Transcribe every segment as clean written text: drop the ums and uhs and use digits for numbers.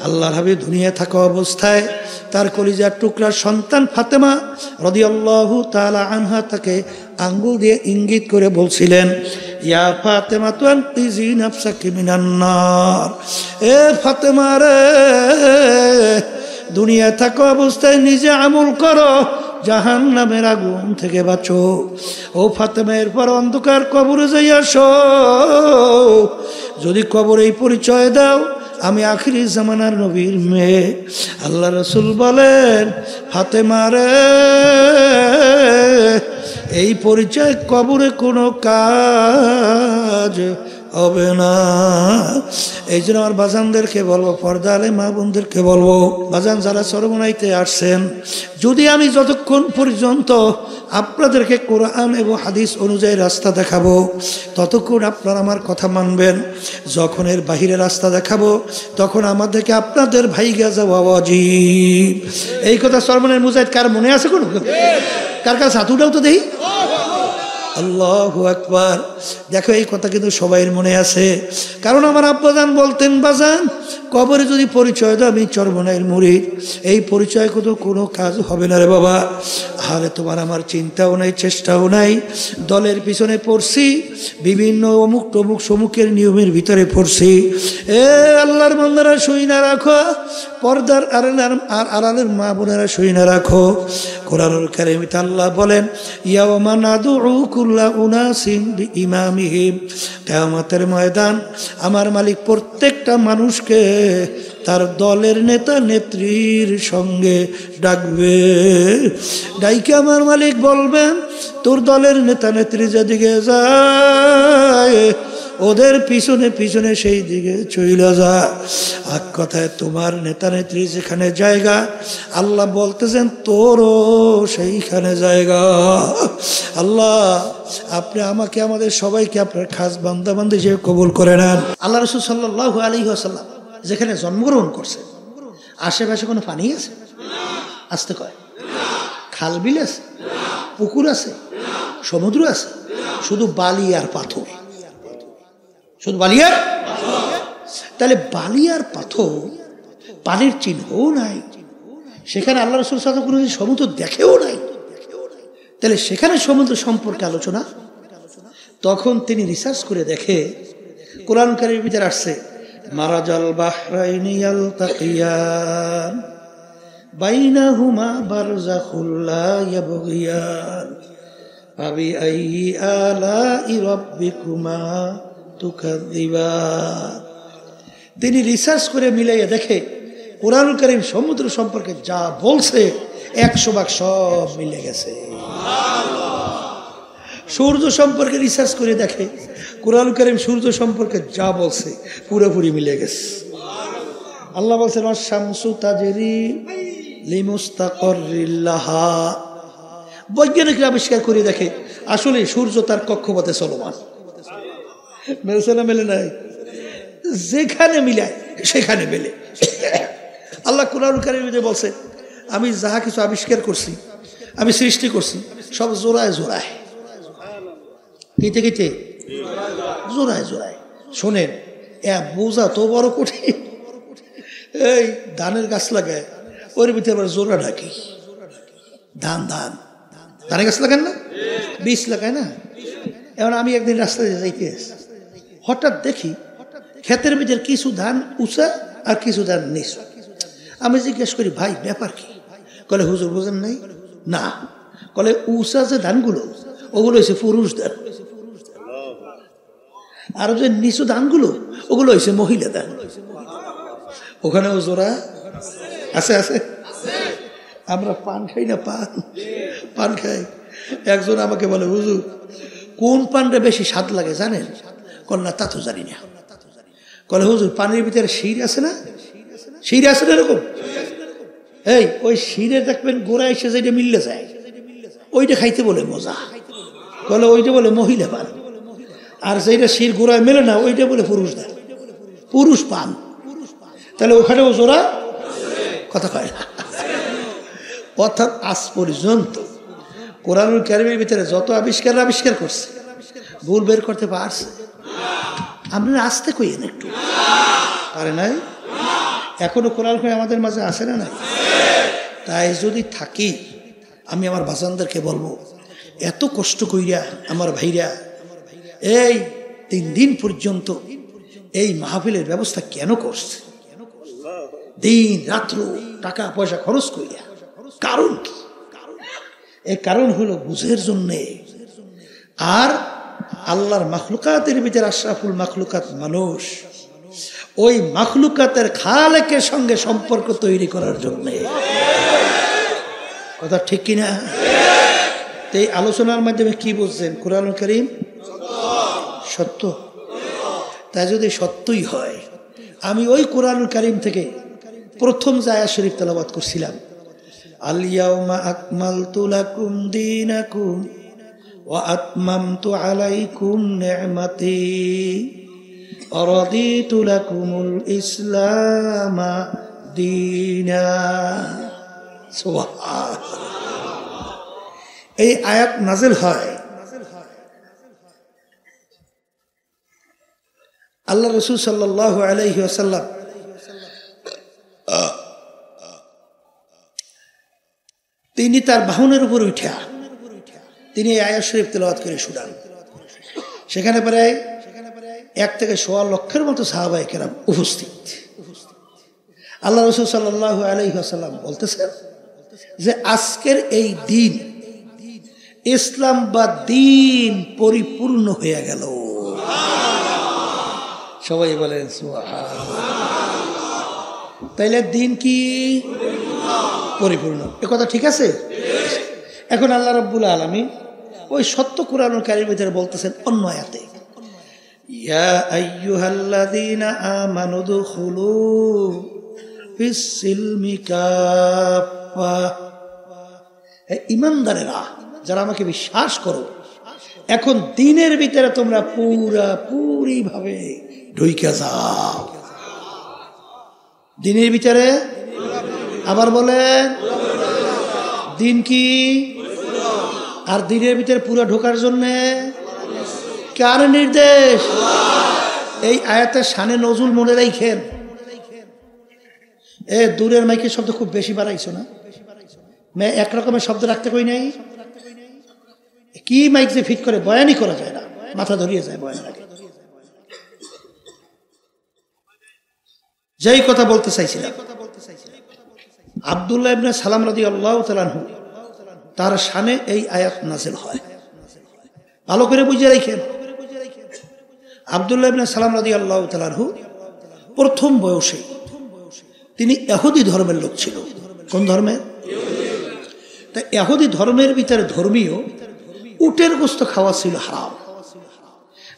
আল্লাহর হাবিব দুনিয়া থাকা অবস্থায় তার কলিজার টুকরার সন্তান ফাতেমা রাদিয়াল্লাহু তাআলা আনহা তাকে আঙ্গুল দিয়ে ইঙ্গিত করে বলছিলেন, ইয়া ফাতেমা তু আনকিজি নাফসাকি মিনান নার, এ ফাতেমা রে, দুনিয়া থাকা অবস্থায় নিজে আমল করো, জাহান্নামের আগুন থেকে বাঁচো। ও ফাতেমা, এরপর অন্ধকার কবরে যাই আসো, যদি কবরে এই পরিচয় দাও আমি আখিরি জামানার নবীর মেয়ে। আল্লাহ রাসূল বলেন, ফাতেমা রে, এই পরিচয় কবরে কোনো কাজ হবে না। এই জন্য আমার বাজানদেরকে বলবো, পর্দা আলে মা বোনদেরকে বলবো, বাজান যারা চরমনাইতে আসছেন, যদি আমি যতক্ষণ পর্যন্ত আপনাদেরকে কোরআন এবং হাদিস অনুযায়ী রাস্তা দেখাবো ততক্ষণ আপনারা আমার কথা মানবেন। যখন এর বাহিরে রাস্তা দেখাবো তখন আমাদেরকে আপনাদের ভাইগা যাওয়া ওয়াজিব। এই কথা চরমনের মুজাহিদ কার মনে আছে? কোনো কার কাছে হাত উঠাও তো দেখি। আল্লাহু আকবার। দেখো, এই কথা কিন্তু সবাইয়ের মনে আছে, কারণ আমার আব্বাজান বলতেন, বাজান কবরে যদি পরিচয় দাও আমি চরমনাইয়ের মুরিদ, এই পরিচয় কোনো কাজ হবে না রে বাবা। আরে তোমার আমার চিন্তাও নাই, চেষ্টাও নাই, দলের পিছনে পড়ছি, বিভিন্ন অমুক টমুক সমুখের নিয়মের ভিতরে পড়ছি। এ আল্লাহর বান্দারা শুই না রাখো, পর্দার আড়ালের মা বোনেরা শুই না রাখো। কোরআনুল কারীমে আল্লাহ বলেন, ইয়াওমা নাদউ কুল্লা উনাসিন বিইমামিহিম, কিয়ামতের ময়দান আমার মালিক প্রত্যেকটা মানুষকে তার দলের নেতা নেত্রীর সঙ্গে ডাকবে। ডাইকে আমার মালিক বলবেন, তোর দলের নেতা নেত্রী যেদিকে যায় ওদের পিছনে পিছনে সেই দিকে চইলা যা। এক কথায় তোমার নেতা নেত্রী যেখানে জায়গা, আল্লাহ বলতেছেন তোরও সেইখানে জায়গা। আল্লাহ, আপনি আমাকে আমাদের সবাইকে আপনার খাস বান্দা বান্দী হিসেবে কবুল করে নেন। আল্লাহ রাসূল সাল্লাল্লাহু আলাইহি ওয়াসাল্লাম যেখানে জন্মগ্রহণ করছে আশেপাশে কোনো পানি আছে? আসতে কয়, খাল বিল আছে, পুকুর আছে, সমুদ্র আছে? শুধু বালি আর পাথর, শুধু বালি আর। তাহলে বালি আর পাথর, পানির চিহ্নও নাই সেখানে। আল্লাহ রাসূল সাল্লাল্লাহু আলাইহি ওয়াসাল্লাম সমুদ্র দেখেও নাই, তাহলে সেখানে সমুদ্র সম্পর্কে আলোচনা। তখন তিনি রিসার্চ করে দেখে, কোরআন কারীমের ভিতরে আসছে, মারাজাল বাহরাইনি ইয়ালতাকিয়ান বাইনাহুমা বারযাখুল লা ইয়াবগিয়ান ফাবিআইয়ি আলাই রাব্বিকুমা তুকাযযিবান। তিনি রিসার্চ করে মিলাইয়া দেখে কোরআনুল কারীম সমুদ্র সম্পর্কে যা বলছে 100% সব মিলে গেছে। সূর্য সম্পর্কে রিসার্চ করে দেখে কোরআনুল কারীম সূর্য সম্পর্কে যা বলছে পুরোপুরি মিলে গেছে। আল্লাহ বলছেন, আশ-শামসু তাজরি লিমুস্তাকাররিল লাহা। বৈজ্ঞানিকরা আবিষ্কার করে দেখে আসলে সূর্য তার কক্ষপথে চলমান। মেলছে না মেলে নাই? যেখানে মিলায় সেখানে মেলে। আল্লাহ কোরআনুল কারীমে বলছে, আমি যাহা কিছু আবিষ্কার করছি, আমি সৃষ্টি করছি, সব জোড়ায় জোড়ায়। কিতে কিতে? জোড়ায় জোড়ায়। শোনেন, বোঝা তো বড় কঠিন। এই ধানের গাছ লাগায়, ওর ভিতরে আবার জোড়া ঢাকি। ধান ধান ধানের গাছ লাগান না, বীজ লাগায় না। এখন আমি একদিন রাস্তায় যাইতে হঠাৎ দেখি ক্ষেতের ভিতরে কিছু ধান উঁচা আর কিছু ধান নিচু। আমি জিজ্ঞেস করি, ভাই ব্যাপার কি? কলে, হুজুর বোঝেন নাই? না। কলে, উঁচা যে ধানগুলো ওগুলো হয়েছে পুরুষ ধান, আর যে নিচু ধানগুলো ওগুলো হয়েছে মহিলা ধান। ওখানেও জোড়া আছে আছে। আমরা পান খাই না, পান খাই। একজন আমাকে বলে, হুজুর কোন পানটা বেশি স্বাদ লাগে জানেন? কল, না তা তো জানি না। কলে, হুজুর পানির ভিতরে শির আছে না? শির আছে না এরকম? এই ওই শিরে দেখবেন গোড়া এসে যেটা মিললে যায় ওইটা খাইতে বলে মজা। কলে, ওইটা বলে মহিলা পান। আর যেটা শির গোড়ায় মেলে না ওইটা বলে পুরুষ ধান, পুরুষ পান। তাহলে ওখানেও জোড়া কথা কয় না। অর্থাৎ আজ পর্যন্ত কোরআনুল কারীমের ভিতরে যত আবিষ্কার করছে, ভুল বের করতে পারছে? আপনারা আসতে কইেন একটু, পারে নাই? এখনো কোরআন করে আমাদের মাঝে আসে না? তাই যদি থাকি আমি আমার বাজানদেরকে বলবো, এত কষ্ট কইরা আমার ভাইরা এই 3 দিন পর্যন্ত এই মাহফিলের ব্যবস্থা কেন করছে? দিন রাত্র টাকা পয়সা খরচ কইরা, কারণ কি? এই কারণ হলো বুঝের জন্যে। আর আল্লাহর মাখলুকাতের ভিতরে আশরাফুল মাখলুকাত মানুষ, ওই মাখলুকাতের খালেকের সঙ্গে সম্পর্ক তৈরি করার জন্য। কথা ঠিক কিনা? এই আলোচনার মাধ্যমে কি বুঝছেন? কুরআনুল কারীম সত্য। তাই যদি সত্যই হয়, আমি ওই কুরআনুল কারীম থেকে প্রথম যে আয়াত শরীফ তেলাওয়াত করছিলাম, আল ইয়াউমা আকমালতু লাকুম দীনাকুম ওয়া আতমামতু আলাইকুম নি'মাতি ওয়া রাদিতু লাকুমুল ইসলামা দীনা। সুবহানাল্লাহ। এই আয়াত নাযিল হয় আল্লাহ রাসূল সাল্লাল্লাহু আলাইহি ওয়াসাল্লাম তিনি তার বাহনের উপর উঠা তিনি এই আয়াত শরীফ তেলাওয়াত করে শোনান। সেখানে প্রায় 1 থেকে 1.25 লক্ষের মতো সাহাবায়ে কেরাম উপস্থিত। আল্লাহ রাসূল সাল্লাল্লাহু আলাইহি ওয়াসাল্লাম বলতেছেন যে আজকের এই দিন ইসলাম বা দিন পরিপূর্ণ হয়ে গেল। সবাই বলেন সুবহানাল্লাহ। তাইলে দিন কি পরিপূর্ণ? এ কথা ঠিক আছে? এখন আল্লাহ রাব্বুল আলামিন ওই সত্য কুরআনুল কারীমের ভিতরে বলতেছেন অন্য আয়াতে, ইয়া আইয়ুহাল্লাযীনা আমানু দুখুলু ফিস সিলমি কাফা। হে ঈমানদারেরা, যারা আমাকে বিশ্বাস করো, এখন দিনের ভিতরে তোমরা পুরি ভাবে ঢুইকা যাও। দিনের ভিতরে আবার বলেন দিন কি? আর দিনের ভিতরে পুরো ঢোকার জন্য কার নির্দেশ? এই আয়াতের শানে নজুল মনে রাখেন। দূরের মাইকের শব্দ খুব বেশি বাড়াইছো না? এক রকমের শব্দ রাখতে কই নাই? কি মাইক যে ফিট করে বয়ানই করা যায় না, মাথা ধরিয়ে যায় বয়ান আগে। যেই কথা বলতে চাইছিলাম, আব্দুল্লাহ ইবনে সালাম রাদিয়াল্লাহু তাআলা আনহু তার শানে এই আয়াত নাযিল হয়। ভালো করে বুঝে রাখেন, আব্দুল্লাহ ইবনে সালাম রাদিয়াল্লাহু তাআলা আনহু প্রথম বয়সে তিনি ইহুদি ধর্মের লোক ছিল। কোন ধর্মের? তা ইহুদি ধর্মের ভিতরে ধর্মীয় উটের গোশত খাওয়া ছিল হারাম।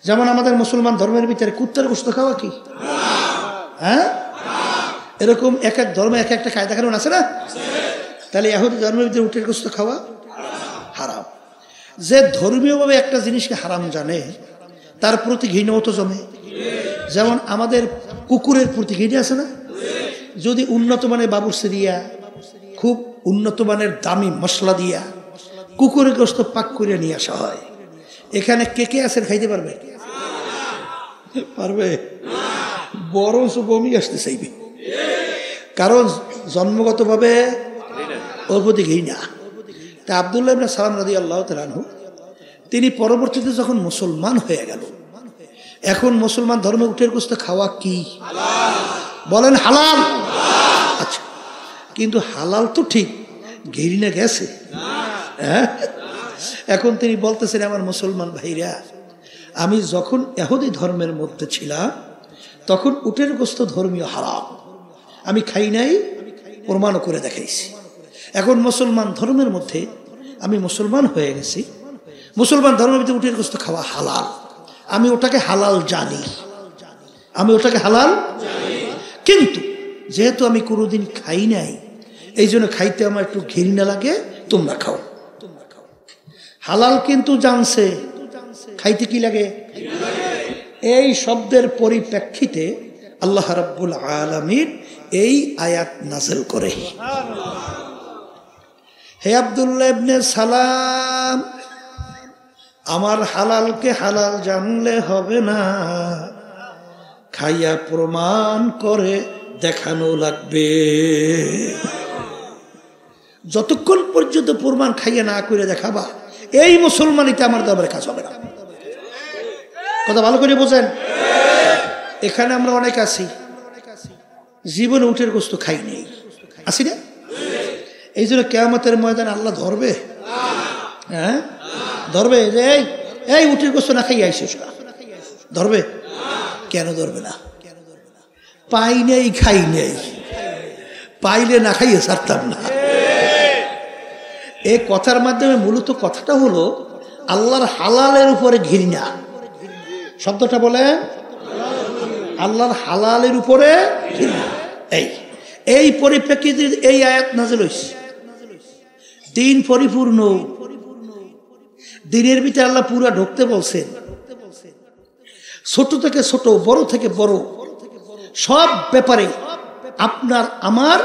যেমন আমাদের মুসলমান ধর্মের ভিতরে কুত্তার গোশত খাওয়া কি? হ্যাঁ, এরকম এক এক ধর্মে এক একটা কায়দা কানুন আছে না? তাহলে ইহুদি ধর্মের ভিতরে উটের গোশত খাওয়া হারাম। যে ধর্মীয়ভাবে একটা জিনিসকে হারাম জানে তার প্রতি ঘৃণাও তো জমে। যেমন আমাদের কুকুরের প্রতি ঘৃণা আছে না? যদি উন্নত মানের বাবুর্চি দিয়া, খুব উন্নত মানের দামি মশলা দিয়া কুকুরের গোশত পাক করে নিয়ে আসা হয়, এখানে কে আছেন খাইতে পারবে? পারবে? বরঞ্চ বমি আসতে চাইবে, কারণ জন্মগতভাবে ওর প্রতি ঘৃণা। তা আব্দুল্লাহ ইবনে সালাম রাদিয়াল্লাহু তাআলা আনহু তিনি পরবর্তীতে যখন মুসলমান হয়ে গেল, এখন মুসলমান ধর্মে উটের গোশত খাওয়া কি বলেন? হালাল। আচ্ছা, কিন্তু হালাল তো ঠিক, ঘৃণা গেছে। হ্যাঁ, এখন তিনি বলতেছেন আমার মুসলমান ভাইরা, আমি যখন ইহুদি ধর্মের মধ্যে ছিলাম তখন উটের গোশত ধর্মীয় হারাম, আমি খাই নাই, প্রমাণও করে দেখাইছি। এখন মুসলমান ধর্মের মধ্যে আমি মুসলমান হয়ে গেছি, মুসলমান ধর্মের মধ্যে উটের গোশত খাওয়া হালাল, আমি ওটাকে হালাল জানি, আমি ওটাকে হালাল জানি। কিন্তু যেহেতু আমি কোনোদিন খাই নাই, এই জন্য খাইতে আমার একটু ঘৃণা লাগে, তোমরা খাও। হালাল কিন্তু জানছে, খাইতে কি লাগে? এই শব্দের পরিপ্রেক্ষিতে আল্লাহ রাব্বুল আলামিন এই আয়াত নাযিল করে, হে আব্দুল্লাহ ইবনে সালাম, আমার হালালকে হালাল জানলে হবে না, খাইয়া প্রমাণ করে দেখানো লাগবে। যতক্ষণ পর্যন্ত প্রমাণ খাইয়ে না করে দেখাবা, এই মুসলমানিতে আমার দরবারে কাজ হবে না। কথা ভালো করে বোঝেন। এখানে আমরা অনেক আছি, জীবনে উটের গোস্ত খাই নেই, আসি না? এই জন্য কিয়ামতের ময়দান আল্লাহ ধরবে, হ্যাঁ ধরবে, যে এই উটের গোস্ত না খাই আইসিস, ধরবে? কেন ধরবে না? পাই নেই, খাই নেই, পাইলে না খাইয়ে ছাড়তাম না। এই কথার মাধ্যমে মূলত কথাটা হলো আল্লাহর হালালের উপরে ঘৃণা। শব্দটা বলে আল্লাহর হালালের উপরে ঘৃণা। এই পরিপ্রেক্ষিতে এই আয়াত নাযিল হইছে। দিন পরিপূর্ণ, দিনের ভিতরে আল্লাহ পুরা ঢুকতে বলছেন। ছোট থেকে ছোট, বড় থেকে বড়, সব ব্যাপারে আপনার আমার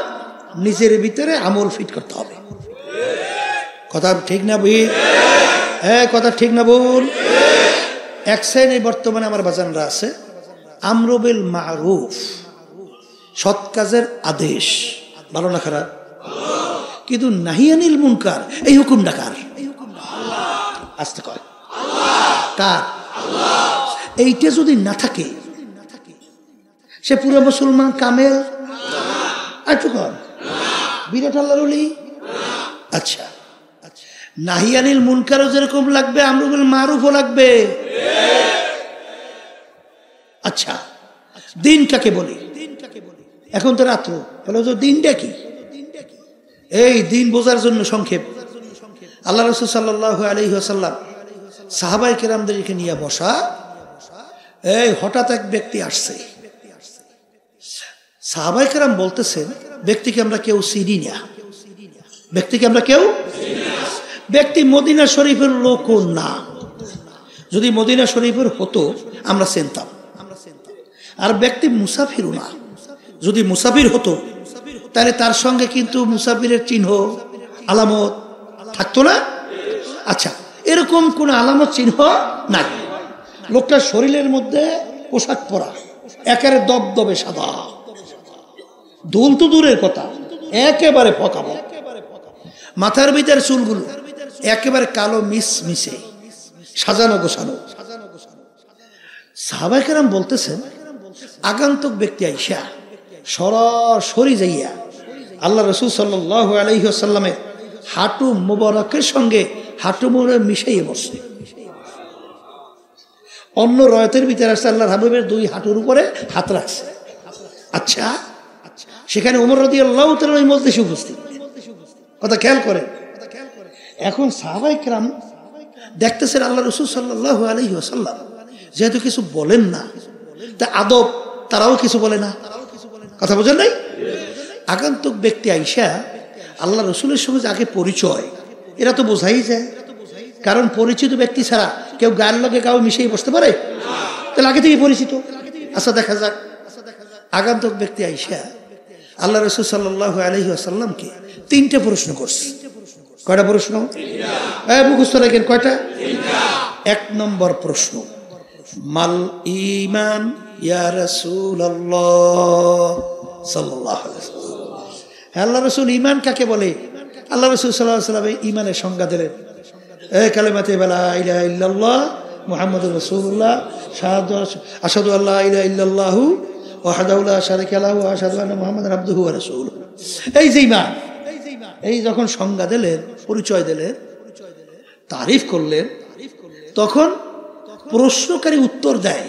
নিজের ভিতরে আমল ফিট করতে হবে। কথা ঠিক না বই? হ্যাঁ, কথা ঠিক না বল? এক শ্রেণী বর্তমানে আমার বাজানরা আছে, আমরু বিল মারুফ, সৎ কাজের আদেশ, ভালো না খারাপ, কিন্তু নাহি আনিল মুনকার, এই হুকুমটা কার? আসতে কয় কার? এইটা যদি না থাকে সে পুরো মুসলমান কামেল? একটু কর, বিরাট আল্লাহর ওলি। আচ্ছা, নাহি আনিল মুনকারও যেরকম লাগবে, আমরু বিল মারুফও লাগবে। আচ্ছা, দিন কাকে বলি? এখন তো রাত্র, বলো তো দিনটা কি? এই দিন বোঝার জন্য সংক্ষেপ, আল্লাহ রাসূল সাল্লাল্লাহু আলাইহি ওয়াসাল্লাম সাহাবায়ে কেরামদেরকে নিয়ে বসা। এই হঠাৎ এক ব্যক্তি আসছে, সাহাবায়ে কেরাম বলতেছেন, ব্যক্তিকে আমরা কেউ চিনি না, ব্যক্তিকে আমরা কেউ, ব্যক্তি মদিনা শরীফের লোক না। যদি মদিনা শরীফের হতো আমরা চিনতাম, আর ব্যক্তি মুসাফিরও না। যদি মুসাফির হতো তাহলে তার সঙ্গে কিন্তু মুসাফিরের চিহ্ন আলামত থাকতো না। আচ্ছা, এরকম কোন আলামত চিহ্ন নাই। লোকটার শরীরের মধ্যে পোশাক পরা একেবারে দবদবে সাদা, দুল তো দূরের কথা, একেবারে ফকা, মাথার ভিতরে চুলগুলো একেবারে কালো মিশমিশে, সাজানো গোছানো। সাহাবায়ে কেরাম বলতেছেন, আগন্তুক ব্যক্তি আইসা সরাসরি যাইয়া আল্লাহ রাসূল সাল্লাল্লাহু আলাইহি ওয়াসাল্লামের হাঁটু মুবারকের সঙ্গে হাঁটু মুবারক মিশাইয়ে বসে। অন্য রয়তের ভিতরে আসছে আল্লাহর হাবিবের দুই হাঁটুর উপরে হাত রাখছে। আচ্ছা, সেখানে ওমর রাদিয়াল্লাহু তাআলা ওই মজলিসে উপস্থিত। কথা খেয়াল করেন। এখন সাহাবায়ে কেরাম দেখতেছেন আল্লাহ রাসূল সাল্লাল্লাহু আলাইহি ওয়াসাল্লাম যেহেতু কিছু বলেন না, তা আদব, তারাও কিছু বলে না। কথা বোঝেন নাই? আগন্তুক ব্যক্তি আইসা আল্লাহ রসুলের সঙ্গে আগে পরিচয়, এরা তো বোঝাই যায়, কারণ পরিচিত ব্যক্তি ছাড়া কেউ গায়ের লগে কাউ মিশিয়ে বসতে পারে? তাহলে আগে থেকে পরিচিত। আচ্ছা, দেখা যাক। আগন্তুক ব্যক্তি আইসা আল্লাহ রসুল সাল্লাল্লাহু আলাইহি ওয়াসাল্লামকে তিনটে প্রশ্ন করছে। কয়টা প্রশ্ন? মুখস্থ রাখেন, কয়টা? এক নম্বর প্রশ্ন, মাল ঈমান ইয়া রাসূলুল্লাহ সাল্লাল্লাহু আলাইহি ওয়াসাল্লাম, আল্লাহ রাসূল ঈমান কাকে বলে? আল্লাহ রাসূল সাল্লাল্লাহু আলাইহি ওয়াসাল্লাম ঈমানের সংজ্ঞা দিলেন, কালিমাতে লা ইলাহা ইল্লাল্লাহ মুহাম্মাদুর রাসূলুল্লাহ, আশহাদু আল্লা ইলাহা ইল্লাল্লাহু ওয়াহদাহু লা শারীকা লাহু ওয়া আশহাদু আন্না মুহাম্মাদান আবদুহু ওয়া রাসূলুহু। এই যে ঈমান, এই যখন সংজ্ঞা দিলেন, পরিচয় দিলেন, তারিফ করলেন, তখন প্রশ্নকারী উত্তর দেয়।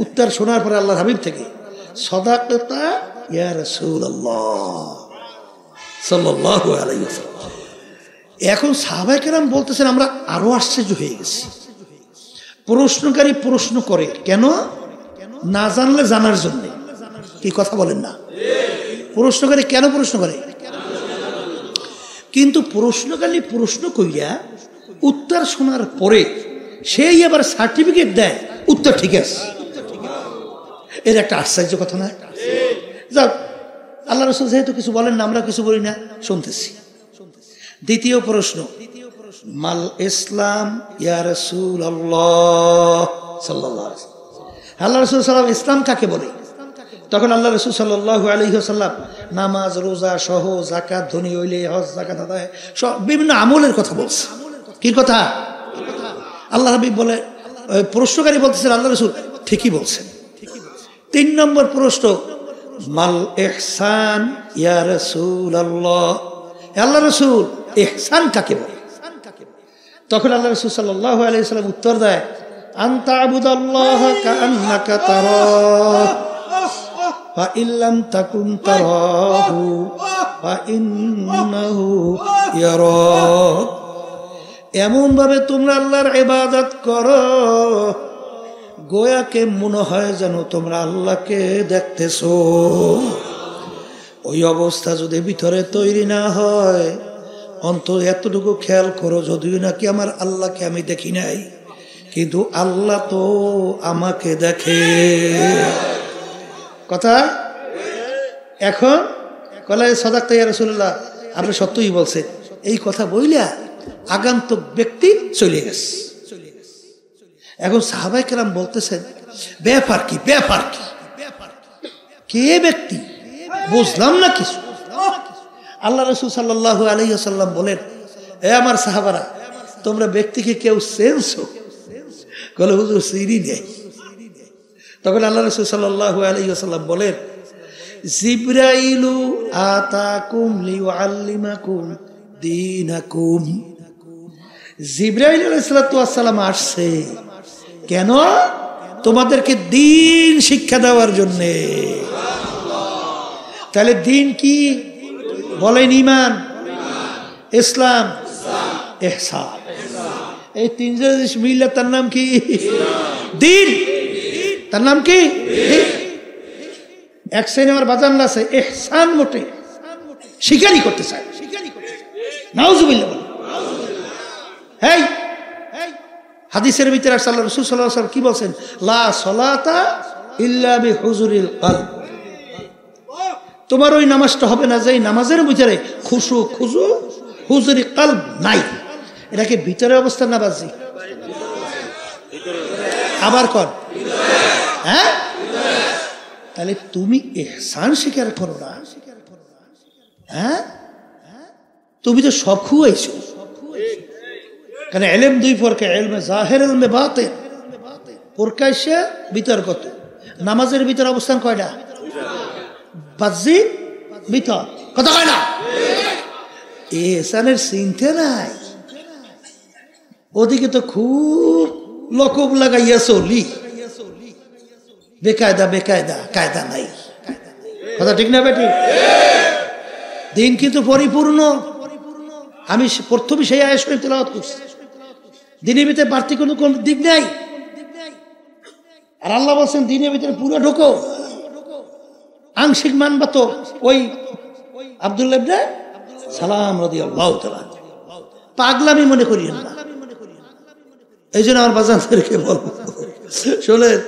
উত্তর শোনার পরে আল্লাহর হাবিব থেকে, সাদাকাতা ইয়া রাসূলুল্লাহ সাল্লাল্লাহু আলাইহি ওয়াসাল্লাম। এখন সাহাবায়ে কেরাম বলতেছেন, আমরা আরো আশ্চর্য হয়ে গেছি। প্রশ্নকারী প্রশ্ন করে কেন? না জানলে জানার জন্য। কি কথা বলেন না? প্রশ্নকারী কেন প্রশ্ন করে? কিন্তু প্রশ্নকারী প্রশ্ন কইরা উত্তর শোনার পরে সেই আবার সার্টিফিকেট দেয় উত্তর ঠিক আছে। এর একটা আশ্চর্য কথা না? যাক, আল্লাহ রাসূল যেহেতু কিছু বলেন না, আমরা কিছু বলি না, শুনতেছি। দ্বিতীয় প্রশ্ন, মাল ইসলাম ইয়া রাসূলুল্লাহ সাল্লাল্লাহু আলাইহি ওয়াসাল্লাম, আল্লাহ রাসূল সাল্লাল্লাহু আলাইহি ওয়াসাল্লাম ইসলাম কাকে বলে? তখন আল্লাহ রাসূল সাল্লাল্লাহু আলাইহি ওয়াসাল্লাম নামাজ রোজা সহ যাকাত, ধনী হইলে হজ যাকাত আদায় সব বিভিন্ন আমলের কথা বলছে। কি কথা? আল্লাহ হাবিব বলে, প্রশ্নকারী বলতেছেন আল্লাহ রাসূল ঠিকই বলছেন। 3 নম্বর প্রশ্ন, মাল ইহসান ইয়া রাসূলুল্লাহ, আল্লাহ রাসূল ইহসান কাকে বলে? তখন আল্লাহ রাসূল সাল্লাল্লাহু আলাইহি ওয়াসাল্লাম উত্তর দেয়, আনতা আবুদাল্লাহা কাআন্নাকা তারাহু ফা ইল্লাম তাকুন তারাহু ফা ইন্নাহু ইয়ারাক। এমন ভাবে তোমরা আল্লাহর ইবাদত করো গোয়াকে মনে হয় যেন তোমরা আল্লাহকে দেখতেছো। ওই অবস্থা যদি ভিতরে তৈরি না হয়, অন্তত এতটুকু খেয়াল করো, যদিও নাকি আমার আল্লাহকে আমি দেখি নাই, কিন্তু আল্লাহ তো আমাকে দেখে। কথা এখন কলে সাদাক্তা ইয়া রাসূলুল্লাহ, আপনি সত্যই বলছেন। এই কথা বইলা আগন্তুক ব্যক্তি চলে গেছে। এখন সাহাবায়ে কেরাম বলতেছেন, ব্যাপার কি, ব্যাপার কি, কে ব্যক্তি? বুঝলাম না কিছু। আল্লাহ রাসূল সাল্লাল্লাহু আলাইহি ওয়াসাল্লাম বলেন, এ আমার সাহাবারা, তোমরা ব্যক্তিকে কেউ চেনছো? বলে হুজুর চিনি নেই। তখন আল্লাহ রাসূল সাল্লাল্লাহু আলাইহি ওয়াসাল্লাম বলেন, জিবরাইলু আতাকুম লিউআল্লিমাকুম দীনাকুম। জিবরাইল আলাইহিস সালাম আসছে কেন? তোমাদেরকে দ্বীন শিক্ষা দেওয়ার জন্য। তাহলে দ্বীন কি? বলেন ঈমান, ইসলাম, ইহসান। এই 3 জিনিস মিললে তার নাম কি? দ্বীন। তার নাম কি? এক শ্রেণী আমার বাজান আছে ইহসান মোটে স্বীকারই করতে চায়। নাউজুবিল্লাহ। হেই, হাদিসের ভিতরে আল্লাহ রাসূল সাল্লাল্লাহু আলাইহি ওয়াসাল্লাম কি বলেন? লা সালাতা ইল্লা বিহুজুরিল কলব। তোমার ওই নামাজটা হবে না যেই নামাজের ভিতরে খুশু খুজু হুজুরি কলব নাই। এটাকে ভিতরে অবস্থা না বাজি? আবার কর, হ্যাঁ? তাহলে তুমি ইহসান স্বীকার করো না? হ্যাঁ, তুমি তো সব খুয়াইছো। কারণ ইলম 2 প্রকার, ইলমে জাহির, ইলমে বাতিন। প্রকাশ্য, বিতর্কত। নামাজের ভিতর অবস্থান কয়টা? বাজি ভিতর, কথা কয় না? ইহসানের চিন্তা নাই। ওদিকে তো খুব লকব লাগাইয়া চলি, বেকায়দা বেকায়দা, কায়দা নাই। কথা ঠিক না বেটি? দিন কিন্তু পরিপূর্ণ। আমি প্রথমে সেই আয়াত শরীফ তেলাওয়াত করছি। দিনের ভিতরে বাড়তি কোনো দিক নাই। আর আল্লাহ বলছেন দিনের ভিতরে পুরো ঢোকো। আংশিক মানবা তো ওই আব্দুল্লাহ ইবনে সালাম রাদিয়াল্লাহু তাআলা। পাগলামি মনে করিয়েন না। এই জন্য আমার বাজানদেরকে বলবো, শোনেন,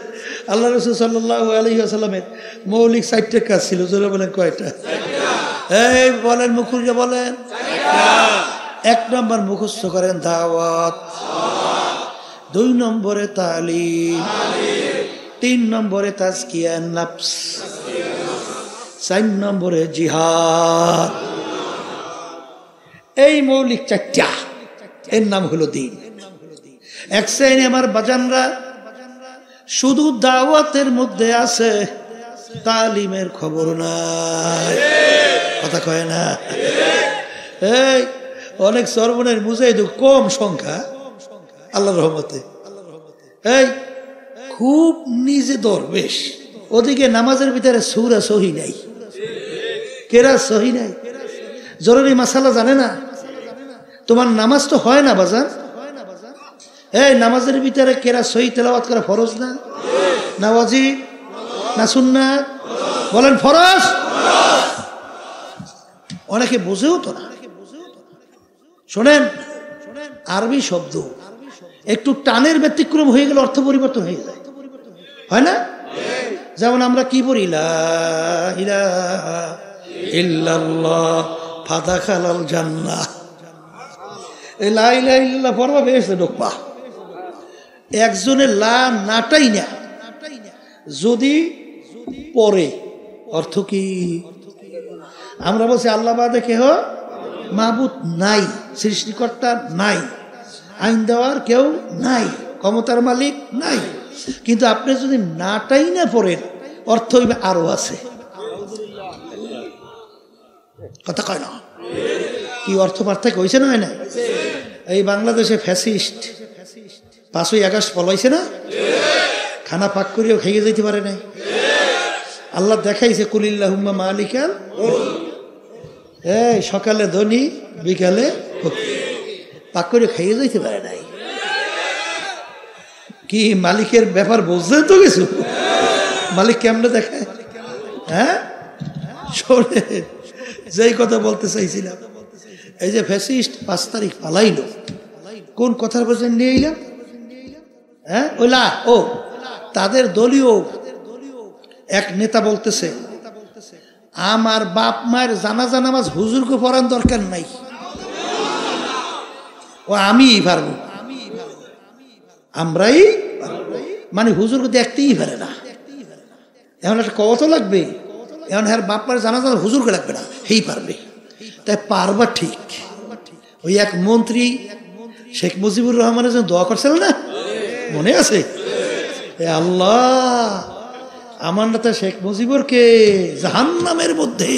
আল্লাহ রাসূল সাল্লাল্লাহু আলাইহি ওয়াসাল্লামের মৌলিক 4টা কাজ ছিল। জোরে বলেন কয়টা? এই বলেন, মুখুরিয়া বলেন। 1 নম্বর মুখস্থ করেন দাওয়াত, 2 নম্বরে তালিম, 3 নম্বরে তাজকিয়ান নফস, 4 নম্বরে জিহাদ। এই মৌলিক 4টা, এর নাম হলো দ্বীন। এক শ্রেণী আমার বাজানরা শুধু দাওয়াতের মধ্যে আছে, তালিমের খবর নাই। কথা কয় না? এই অনেক সর্বনের মুজাহিদ কম সংখ্যা আল্লাহর রহমতে। এই খুব নিজে দরবেশ, ওদিকে নামাজের ভিতরে সূরা সহি নাই, কেরা সহি নাই। জরুরি মাসালা জানে না। তোমার নামাজ তো হয় না বাজান। এই নামাজের ভিতরে কেরা সহি তেলাওয়াত করা ফরজ না? না ওয়াজিব না সুন্নাত? বলেন ফরজ। অনেকে বুঝেও তো না। শোনেন, আরবি শব্দ একটু টানের ব্যতিক্রম হয়ে গেলে অর্থ পরিবর্তন হয়ে যায়, হয় না? যেমন আমরা কি বলি, লা ইলাহা ইল্লাল্লাহ ফাদাখালাল জান্নাহ। এই লা ইলাহা ইল্লাল্লাহ পড়বা বেহেশতে ঢুকবা। একজনের লা নাটাই না, যদি পড়ে অর্থ কি? আমরা বলছি আল্লাহ বাদে কেহ মাবুদ নাই, সৃষ্টিকর্তা নাই, আইন দেওয়ার কেউ নাই, ক্ষমতার মালিক নাই। কিন্তু আপনি যদি নাটাই না পড়েন অর্থ হইবে আরো আছে। কথা কয় না? কি অর্থ পার্থক্য হয়েছে না? হয় না? এই বাংলাদেশে ফ্যাসিস্ট 5ই আগস্ট পলাইছে না, খানা পাক করিও খেয়ে যাইতে পারে নাই। আল্লাহ দেখাইছে কুলিল্লাহুম্মা মালিকাল, এই সকালে ধনী বিকালে পাক করে খেয়ে যাইতে পারে নাই। কি মালিকের ব্যাপার বুঝলেন তো কিছু? মালিক কেমনে দেখায়? হ্যাঁ, শোনে যেই কথা বলতে চাইছিলাম, এই যে ফ্যাসিস্ট 5 তারিখ পালাইলো, কোন কথার বলছেন নিয়ে এলাম? হ্যাঁ, ওলা ও তাদের দলীয় এক নেতা বলতেছে আমার বাপ মায়ের জানাজা নামাজ হুজুরকে পড়ার দরকার নাই, ও আমিই পারবো, আমরাই মানে হুজুরকে দেখতেই পারে না। এখন একটা কত লাগবে, এখন হ্যাঁ বাপ মায়ের জানাজা হুজুরকে লাগবে না, হেই পারবে। তাই পারবা ঠিক। ওই এক মন্ত্রী শেখ মুজিবুর রহমানের জন্য দোয়া করছিল না, মনে আছে? আল্লাহ আমার নেতা শেখ মুজিবুরকে জাহান্নামের মধ্যে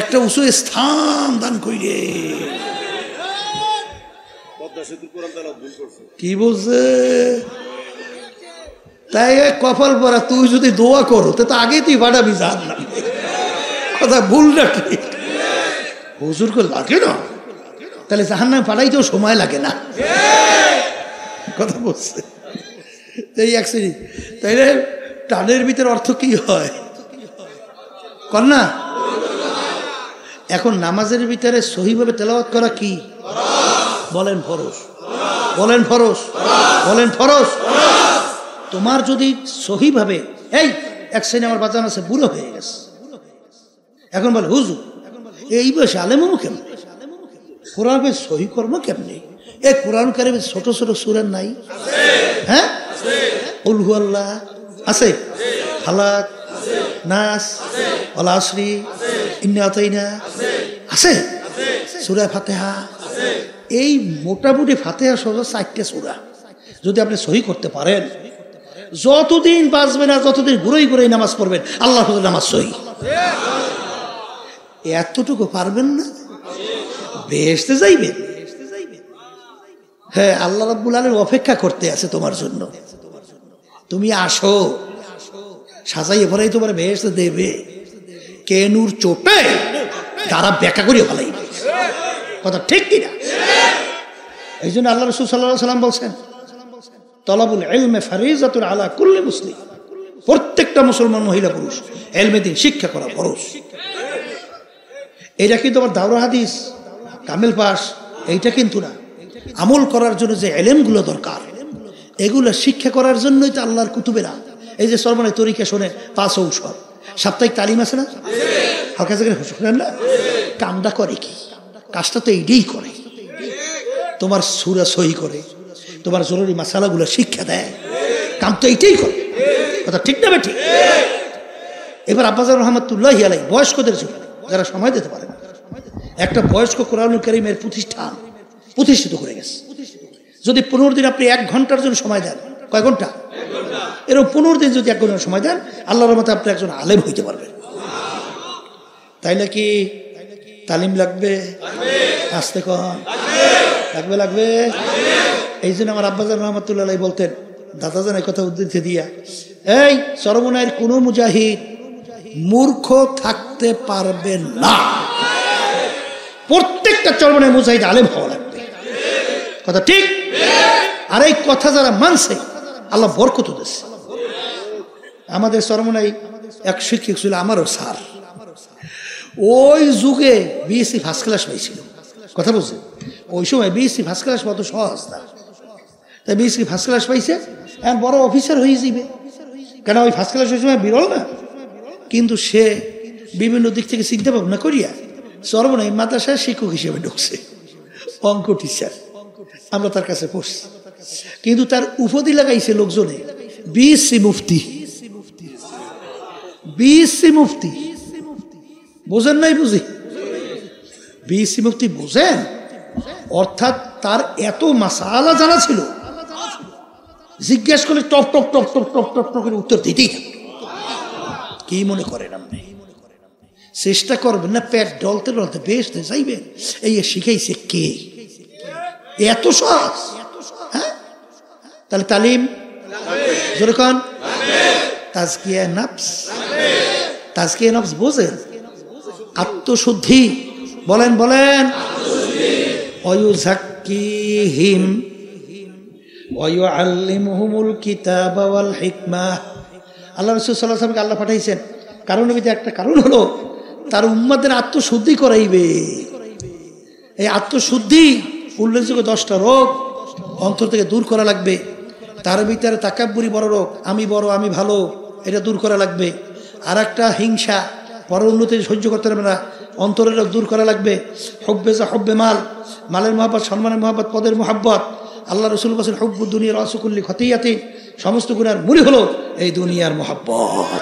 একটা উঁচু স্থান দান কইরে। কি বলছে? তাই কপাল পরা তুই যদি দোয়া করো তো আগে তুই পাঠাবি জাহান্নামে। কথা ভুল না ঠিক? হুজুরকে লাগে না, তাহলে জাহান্নামে পাঠাইতেও সময় লাগে না। কথা বলছে এই এক শ্রেণী। তাইলে টানের ভিতরে অর্থ কি হয় কর না? এখন নামাজের ভিতরে সহিভাবে তেলাওয়াত করা কি বলেন? ফরজ। বলেন ফরজ, বলেন ফরজ। তোমার যদি সহিভাবে, এই এক শ্রেণী আমার বাজান আছে বুড়ো হয়ে গেছে, এখন বলে হুজুর এই বয়সে আলেম হবো কেমন, কোরআন সহি কর্ম কেমনি? এই কোরআন কারিমে ছোট ছোট সূরা নাই? হ্যাঁ, কুল হু আল্লাহ আছে, ফালাক, নাস, ওয়াল আসরি, ইন্না আতাইনা আছে, সূরা ফাতিহা। এই মোটামুটি ফাতিহা সহ 4টে সূরা যদি আপনি সহি করতে পারেন, যতদিন বাঁচবেন আর যতদিন ঘুরেই ঘুরেই নামাজ পড়বেন আল্লাহ নামাজ সহি। এতটুকু পারবেন না, বেহেশতে যাইবেন। হ্যাঁ, আল্লাহ রাব্বুল আলামিন অপেক্ষা করতে আছে তোমার জন্য। তুমি আসো, সাজাইয়ে ভরাই তোমার বেহেশতে দেবে। কেনুর চোটে তারা বেকা করে ফেলাইবে। কথা ঠিক কিনা? এই জন্য আল্লাহ রাসূল সাল্লাল্লাহু আলাইহি ওয়াসাল্লাম বলছেন তলাবুল ইলমে ফারিজাতুন আলা কুল্লি মুসলিম। প্রত্যেকটা মুসলমান মহিলা পুরুষ ইলমে দ্বীন শিক্ষা করা ফরজ। এটা কিন্তু আমার দাওরা হাদিস কামেল পাস এইটা কিন্তু না, আমল করার জন্য যে ইলমগুলো দরকার এগুলো শিক্ষা করার জন্যই তো আল্লাহর কুতুবেরা এই যে সর্বনাই তরিকা শোনেন, 5 ঔষধ সাপ্তাহিক তালিম আছে না, হালকা জায়গায় শোনেন না? কামটা করে কি? কাজটা তো এইটাই করে, তোমার সূরা সহি করে, তোমার জরুরি মাসালাগুলো শিক্ষা দেয়, কাম তো এইটাই করে। কথা ঠিক না ঠিক? এবার আব্বাজান রহমাতুল্লাহি আলাইহি বয়স্কদের জন্য যারা সময় দিতে পারে না, একটা বয়স্ক কোরআনুল কারীমের প্রতিষ্ঠিত করে গেছে। যদি 15 দিন আপনি 1 ঘন্টার জন্য সময় দেন, কয় ঘন্টা? এরকম 15 দিন যদি 1 ঘন্টা সময় দেন আল্লাহর রহমতে আপনি একজন আলেম হইতে পারবেন। তাই নাকি তালিম লাগবে? আসতে কন লাগবে, লাগবে। এই জন্য আমার আব্বাজান রহমাতুল্লাহ আলাইহি বলতেন, দাদাজান এই কথা উদ্ধৃতি দিয়া, এই চরমনায়ের কোনো মুজাহিদ মূর্খ থাকতে পারবে না, প্রত্যেকটা চরমনায় মুজাহিদ আলেম হওয়া লাগবে। কথা ঠিক? আর এই কথা যারা মানছে আল্লাহ বরকত দিয়েছে। আমাদের চরমনায় এক শিক্ষক ছিল, আমারও স্যার, ওই যুগে বিএসসি ফার্স্ট ক্লাস পাইছিল। কথা বলছে ওই সময় বিএসসি ফার্স্ট ক্লাস কত সহজ না, তাই বিএসসি ফার্স্ট ক্লাস পাইছে, এখন বড় অফিসার হয়ে যাবে। কেন ওই ফার্স্ট ক্লাস ওই সময় বিরল না, কিন্তু সে বিভিন্ন দিক থেকে চিন্তা ভাবনা করিয়া চরমনাই মাদ্রাসায় শিক্ষক হিসেবে ঢুকছে, অঙ্ক টিচার। আমরা তার কাছে পড়ছি, কিন্তু তার উপাধি লাগাইছে লোকজনে বিএসসি মুফতি। বিএসসি মুফতি বোঝেন নাই? বুঝি বিএসসি মুফতি বোঝেন? অর্থাৎ তার এত মাসালা জানা ছিল, জিজ্ঞেস করলে top top top top top top top করে উত্তর দিতেই। কি মনে করেন আপনি? চেষ্টা করবেন না পেট ডলতে ডলতে বেশ যাইবেন? এই শিখাইছে কে? এত সহজ? হ্যাঁ, তাহলে তালিম জোরে কন। তাজকিয়া নফস, তাজকিয়া নফস বোঝেন? আত্মশুদ্ধি, বলেন বলেন। ওয়ায়ুযাক্কিহিম ওয়ায়ুআল্লিমুহুমুল কিতাবা ওয়াল হিকমাহ। আল্লাহ রাসূল সাল্লাল্লাহু আলাইহি ওয়াসাল্লামকে আল্লাহ পাঠাইছেন কারণের ভিতরে একটা কারণ হলো তার উম্মতের আত্মশুদ্ধি করাইবে। এই আত্মশুদ্ধি উল্লেখযোগ্য 10টা রোগ অন্তর থেকে দূর করা লাগবে। তার ভিতরে তাকাব্বুরি বড় রোগ, আমি বড় আমি ভালো, এটা দূর করা লাগবে। আর একটা হিংসা, পর উন্নতি সহ্য করতে পারবে না, অন্তরের রোগ দূর করা লাগবে। হব্বে যা হব্বে মাল, মালের মহাব্বত, সম্মানের মহাব্বত, পদের মহাব্বত। আল্লাহ রসুল বলেন হুব্বুদ দুনিয়া রাসুকুল্লি খতিয়াতিন, সমস্ত গুনার মূলই হলো এই দুনিয়ার মহাব্বত।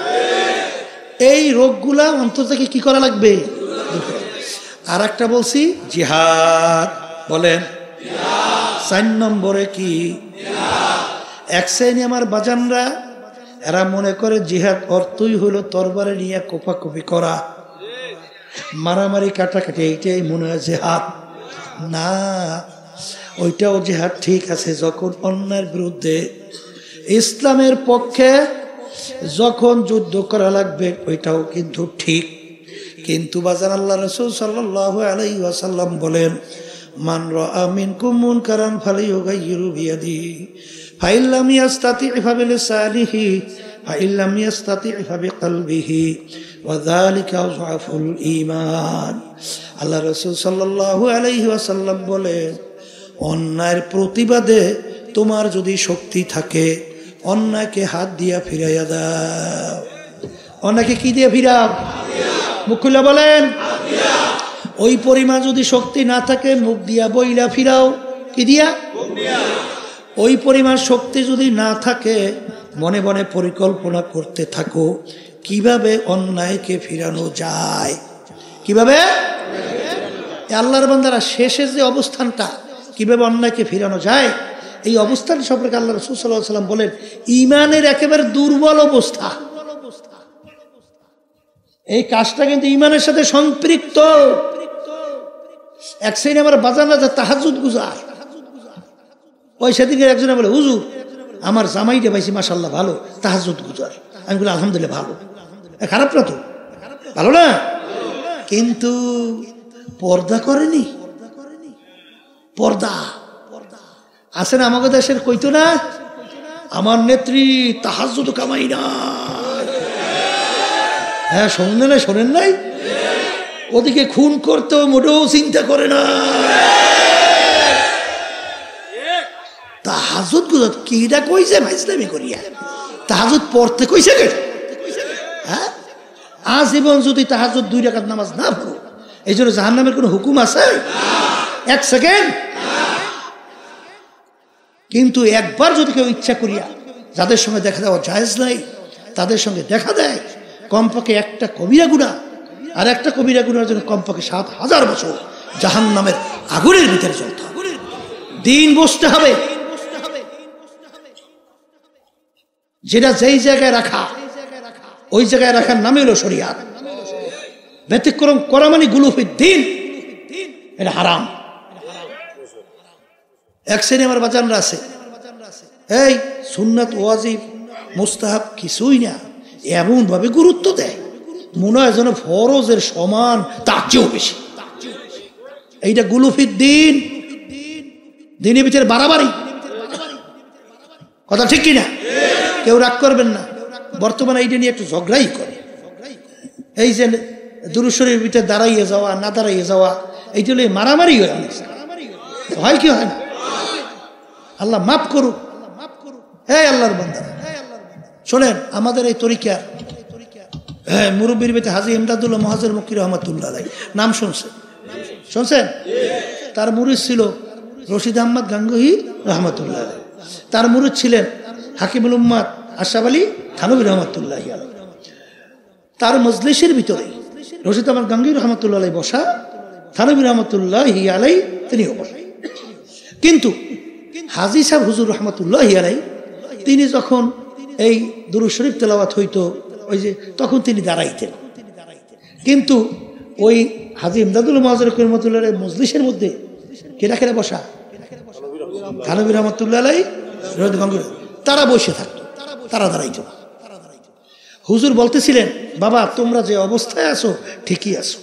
এই রোগগুলা অন্তর থেকে কি করা লাগবে? আর একটা বলছি জিহাদ, বলেন 4 নম্বরে কি? এক শ্রেণী আমার বাজানরা এরা মনে করে জিহাদ অর্থই হলো তরবারে নিয়ে কোপাকুপি করা, মারামারি কাটাকাটি, এইটাই মনে হয় জিহাদ। না, ওইটাও জিহাদ ঠিক আছে যখন অন্যায়ের বিরুদ্ধে, ইসলামের পক্ষে যখন যুদ্ধ করা লাগবে ওইটাও কিন্তু ঠিক। কিন্তু বাজান আল্লাহ রাসূল সাল্লাল্লাহু আলাইহি ওয়াসাল্লাম বলেন মান রাআ মিনকুম মুনকারান ফালিয়ুগাইয়িরু বিয়াদিহি ফাইন লাম ইয়াস্তাতি' ফাবিলিসানিহি ফাইন লাম ইয়াস্তাতি' ফাবিকলবিহি ওয়া যালিকা আযআফুল ঈমান। আল্লাহ রাসূল সাল্লাল্লাহু আলাইহি ওয়াসাল্লাম বলেন অন্যায়ের প্রতিবাদে তোমার যদি শক্তি থাকে অন্যায়কে হাত দিয়া ফিরাইয়া দাও। অন্যায়কে কি দিয়ে ফিরাও? মুখ খুলে বলেন। ওই পরিমাণ যদি শক্তি না থাকে মুখ দিয়া বইলা ফিরাও। কি দিয়া? ওই পরিমাণ শক্তি যদি না থাকে মনে মনে পরিকল্পনা করতে থাকো কিভাবে অন্যায়কে ফিরানো যায়। কিভাবে? আল্লাহর বান্দারা শেষে যে অবস্থানটা কিভাবে অন্যায়কে ফিরানো যায়, এই অবস্থান সম্পর্কে আল্লাহ রাসূল সাল্লাল্লাহু আলাইহি ওয়াসাল্লাম বলেন ঈমানের একেবারে দুর্বল অবস্থা। এই কাজটা কিন্তু ঈমানের সাথে সম্পৃক্ত। এক শ্রেণী আমার বাজানা যে তাহাজ্জুদ গুজার, ওই সেদিকে একজনে বলে হুজুর আমার জামাইটা পাইছি মাশাআল্লাহ ভালো তাহাজ্জুদ গুজার। আমি বলি আলহামদুলিল্লাহ ভালো, খারাপ না তো, ভালো না, কিন্তু পর্দা করেনি। পর্দা আছে না আমাদের দেশের? কইতো না আমার নেত্রী তাহাজ্জুদ কামাই না। হ্যাঁ, শোনেন না? শোনেন নাই? ওদিকে খুন করতেও মোটেও চিন্তা করে না। তাহাজ্জুদ গুজার কিটা কইছে ইসলামি করিয়া? তাহাজ্জুদ পড়তে কইছে কে? হ্যাঁ, আজীবন যদি তাহাজ্জুদ 2 রাকাত নামাজ না পড়ো এই জন্য জাহান্নামের কোনো হুকুম আছে? 1 সেকেন্ড। কিন্তু একবার যদি কেউ ইচ্ছা করিয়া, যাদের সঙ্গে দেখা দেওয়া জায়েজ নাই তাদের সঙ্গে দেখা দেয়, কমপক্ষে একটা কবিরা গুনাহ আর একটা কবিরা গুনাহের জন্য কমপক্ষে 7000 বছর জাহান্নামের আগুনের ভিতরে চলতে হবে, দিন বসতে হবে। যেটা যেই জায়গায় রাখা ওই জায়গায় রাখার নামে হলো শরিয়াত। ব্যতিক্রম করা মানে গুলুফির দিন, এটা হারাম। এক শ্রেণী আমার বাজানরা আছে এই সুন্নাত ওয়াজিব মুস্তাহাব কিছুই না এমন ভাবে গুরুত্ব দেয় মনে হয় যেন ফরজের সমান, তার চেয়েও বেশি। এইটা গুলুফির দিন, দিনের ভিতরে বাড়াবাড়ি। কথা ঠিক কিনা? কেউ রাগ করবেন না, বর্তমানে এইটা নিয়ে একটু ঝগড়াই করে। এই যে দুরূদ শরীফের ভিতরে দাঁড়াইয়ে যাওয়া না দাঁড়াইয়ে যাওয়া, এইটা হলে মারামারি হয়। অনেক হয় কি হয় না? আল্লাহ মাফ করুক। এই আল্লাহর বান্দারা শোনেন, আমাদের এই তরিকা মুরব্বীর ভিতরে হাজী ইমদাদুল্লাহ মুহাজ্জির মক্কি রহমাতুল্লাহ আলাইহি নাম শুনছেন? শুনছেন? তার মুরিদ ছিল রশিদ আহমদ গাঙ্গুহি রহমাতুল্লাহ আলাইহি। তার মুরিদ ছিলেন হাকিমুল উম্মাত আশরাফ আলী থানভী রহমাতুল্লাহি আলাইহি। তার মজলিসের ভিতরে রশিদ আহমদ গাঙ্গুহি রহমতুল্লাহ আলাই বসা, থানভী রহমতুল্লাহি আলাই তিনিও বসা। কিন্তু হাজী সাহেব হুজুর রহমতুল্লাহি আলাই তিনি যখন এই দুরূদ শরীফ তেলাওয়াত হইতো ওই যে তখন তিনি দাঁড়াইতেন, কিন্তু ওই হাজী ইমদাদুল মুআজ্জর রহমতুল্লাহ আলাই মজলিসের মধ্যে কেনা কেনা বসা, থানভী রহমতুল্লাহ আলাই, তারা বসে থাকতো, তারা দাঁড়াইতো। হুজুর বলতেছিলেন, বাবা তোমরা যে অবস্থায় আছো ঠিকই আছো,